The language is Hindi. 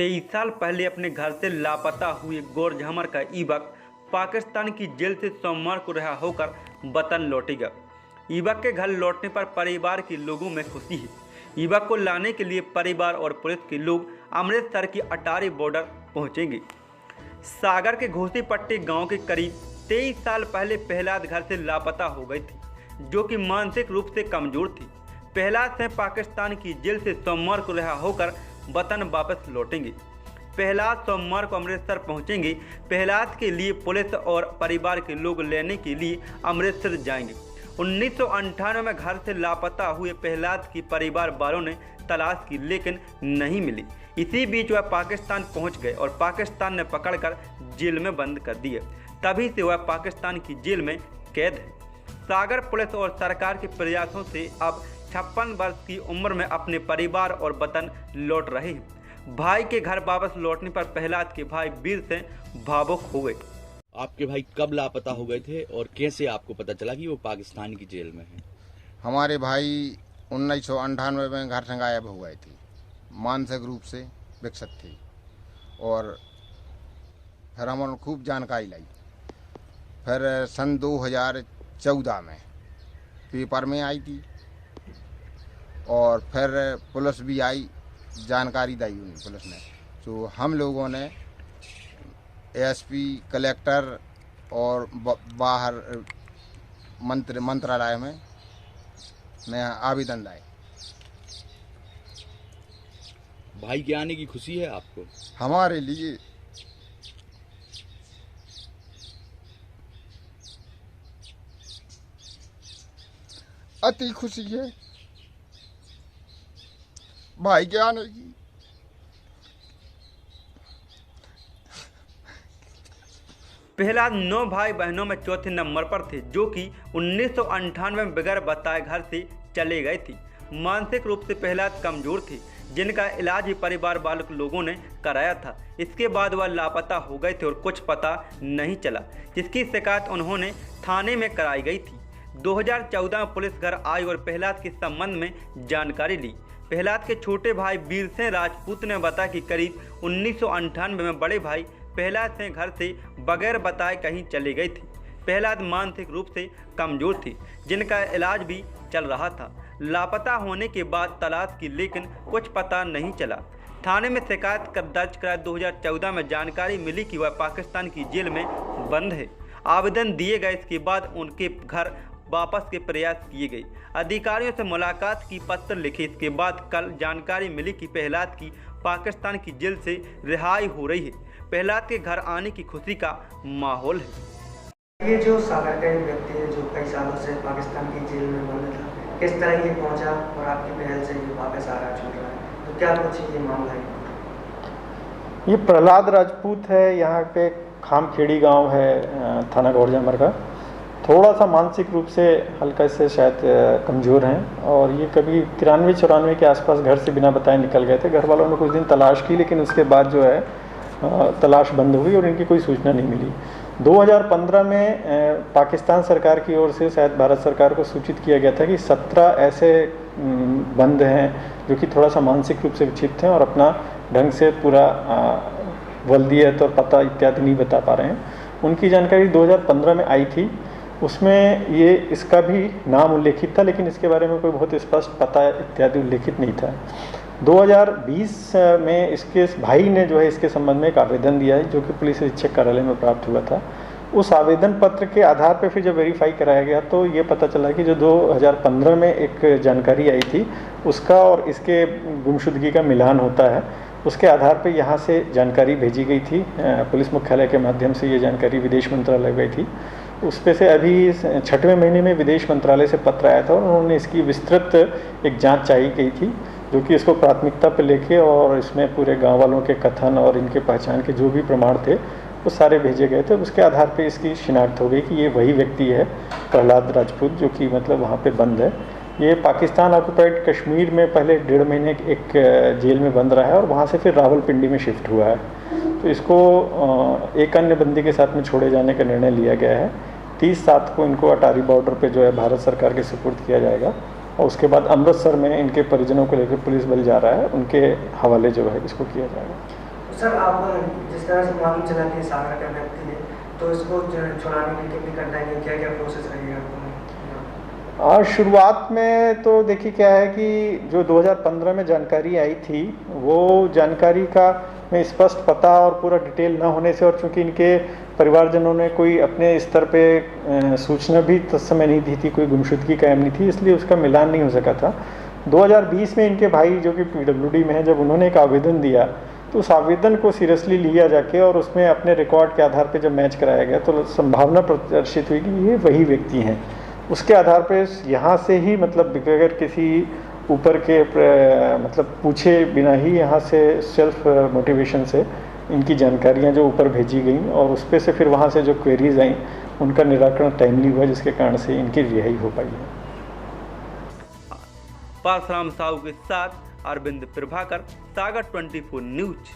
23 साल पहले अपने घर से लापता हुए गौरझमर का युवक पाकिस्तान की जेल से सोमवार को रिहा होकर वतन लौटेगा। युवक के घर लौटने पर परिवार के लोगों में खुशी है। युवक को लाने के लिए परिवार और पुलिस के लोग अमृतसर की अटारी बॉर्डर पहुंचेंगे। सागर के घोसीपट्टी गांव के करीब 23 साल पहले प्रहलाद घर से लापता हो गए थे, जो कि मानसिक रूप से कमजोर थी। प्रहलाद से पाकिस्तान की जेल से सोमवार को रिहा होकर वतन वापस लौटेंगे। प्रहलाद सोमवार को अमृतसर पहुंचेंगे। प्रहलाद के लिए पुलिस और परिवार के लोग लेने के लिए अमृतसर जाएंगे। 1998 में घर से लापता हुए प्रहलाद की परिवार वालों ने तलाश की, लेकिन नहीं मिली। इसी बीच वह पाकिस्तान पहुंच गए और पाकिस्तान ने पकड़कर जेल में बंद कर दिए। तभी से वह पाकिस्तान की जेल में कैद है। सागर पुलिस और सरकार के प्रयासों से अब 56 वर्ष की उम्र में अपने परिवार और वतन लौट रहे हैं। भाई के घर वापस लौटने पर प्रहलाद के भाई वीर से भावुक हो गए। आपके भाई कब लापता हो गए थे और कैसे आपको पता चला कि वो पाकिस्तान की जेल में हैं? हमारे भाई 1998 में घर से गायब हो गए थे, मानसिक रूप से विकसित थी और फिर हमने खूब जानकारी लाई। फिर सन 2014 में पेपर में आई थी और फिर पुलिस भी आई, जानकारी दी उन पुलिस ने। तो हम लोगों ने एसपी, कलेक्टर और बाहर मंत्रालय में आवेदन लाए। भाई के आने की खुशी है आपको? हमारे लिए अति खुशी है भाई के आने की। प्रहलाद 9 भाई बहनों में चौथे नंबर पर थे, जो कि 1998 में बगैर बताए घर से चले गए थे। मानसिक रूप से प्रहलाद कमजोर थे, जिनका इलाज ही परिवार वालों लोगों ने कराया था। इसके बाद वह लापता हो गए थे और कुछ पता नहीं चला, जिसकी शिकायत उन्होंने थाने में कराई गई थी। 2014 में पुलिस घर आई और प्रहलाद के संबंध में जानकारी ली। प्रहलाद के छोटे भाई वीर सिंह राजपूत ने बताया कि करीब 1998 में बड़े भाई प्रहलाद सिंह घर से बगैर बताए कहीं चले गए थे। प्रहलाद मानसिक रूप से कमजोर थी, जिनका इलाज भी चल रहा था। लापता होने के बाद तलाश की, लेकिन कुछ पता नहीं चला। थाने में शिकायत दर्ज करा 2014 में जानकारी मिली कि वह पाकिस्तान की जेल में बंद है। आवेदन दिए गए। इसके बाद उनके घर वापस के प्रयास किए गए। अधिकारियों से मुलाकात की, पत्र लिखे। इसके बाद कल जानकारी मिली कि प्रहलाद की पाकिस्तान की जेल से रिहाई हो रही है। प्रहलाद के घर आने की खुशी का माहौल है। ये जो सागर का एक व्यक्ति है जो कई सालों से पाकिस्तान की जेल में बंद था, किस तरह ये पहुंचा और आपकी पहल से ये वापस आ रहा छूट रहा है, तो क्या कुछ ये मामला है? ये प्रहलाद राजपूत है, यहाँ पे खामखेड़ी गांव है, थाना गौरझमर का। थोड़ा सा मानसिक रूप से हल्का से शायद कमज़ोर हैं और ये कभी 93-94 के आसपास घर से बिना बताए निकल गए थे। घर वालों ने कुछ दिन तलाश की, लेकिन उसके बाद जो है तलाश बंद हुई और इनकी कोई सूचना नहीं मिली। 2015 में पाकिस्तान सरकार की ओर से शायद भारत सरकार को सूचित किया गया था कि 17 ऐसे बंद हैं जो कि थोड़ा सा मानसिक रूप से विक्षिप्त हैं और अपना ढंग से पूरा वल्दियत और पता इत्यादि नहीं बता पा रहे हैं। उनकी जानकारी 2015 में आई थी। उसमें ये इसका भी नाम उल्लेखित था, लेकिन इसके बारे में कोई बहुत स्पष्ट पता इत्यादि उल्लेखित नहीं था। 2020 में इसके भाई ने जो है इसके संबंध में एक आवेदन दिया है, जो कि पुलिस अधीक्षक कार्यालय में प्राप्त हुआ था। उस आवेदन पत्र के आधार पर फिर जब वेरीफाई कराया गया तो ये पता चला कि जो 2015 में एक जानकारी आई थी उसका और इसके गुमशुदगी का मिलान होता है। उसके आधार पर यहाँ से जानकारी भेजी गई थी, पुलिस मुख्यालय के माध्यम से ये जानकारी विदेश मंत्रालय गई थी। उस पे से अभी 6वें महीने में विदेश मंत्रालय से पत्र आया था और उन्होंने इसकी विस्तृत एक जांच चाहिए गई थी, जो कि इसको प्राथमिकता पर लेके और इसमें पूरे गांव वालों के कथन और इनके पहचान के जो भी प्रमाण थे वो सारे भेजे गए थे। उसके आधार पे इसकी शिनाख्त हो गई कि ये वही व्यक्ति है प्रहलाद राजपूत, जो कि मतलब वहाँ पे बंद है। ये पाकिस्तान ऑक्युपाइड कश्मीर में पहले 1.5 महीने एक जेल में बंद रहा है और वहाँ से फिर रावलपिंडी में शिफ्ट हुआ है। तो इसको एक अन्य बंदी के साथ में छोड़े जाने का निर्णय लिया गया है। 30/7 को इनको अटारी बॉर्डर पे जो है भारत सरकार के सुपुर्द किया जाएगा और उसके बाद अमृतसर में इनके परिजनों को लेकर पुलिस बल जा रहा है, उनके हवाले जो है इसको किया जाएगा। सर आप जिस तरह से मालूम चला कि सागर का व्यक्ति है, तो इसको छुड़ाने के लिए कितनी कठिनाई, क्या क्या प्रोसेस रही है? और शुरुआत में तो देखिए क्या है कि जो 2015 में जानकारी आई थी, वो जानकारी का में स्पष्ट पता और पूरा डिटेल न होने से, और चूंकि इनके परिवारजनों ने कोई अपने स्तर पे सूचना भी तब समय नहीं दी थी, कोई गुमशुदगी कायम नहीं थी, इसलिए उसका मिलान नहीं हो सका था। 2020 में इनके भाई जो कि PWD में है, जब उन्होंने एक आवेदन दिया तो उस आवेदन को सीरियसली लिया जाके और उसमें अपने रिकॉर्ड के आधार पे जब मैच कराया गया तो संभावना प्रदर्शित हुई कि ये वही व्यक्ति हैं। उसके आधार पे यहाँ से ही मतलब अगर किसी ऊपर के मतलब पूछे बिना ही यहाँ से सेल्फ मोटिवेशन से इनकी जानकारियाँ जो ऊपर भेजी गई और उस पर से फिर वहाँ से जो क्वेरीज आई उनका निराकरण टाइमली हुआ, जिसके कारण से इनकी रिहाई हो पाई है। परशुराम साहू के साथ अरविंद प्रभाकर, सागर 24 न्यूज।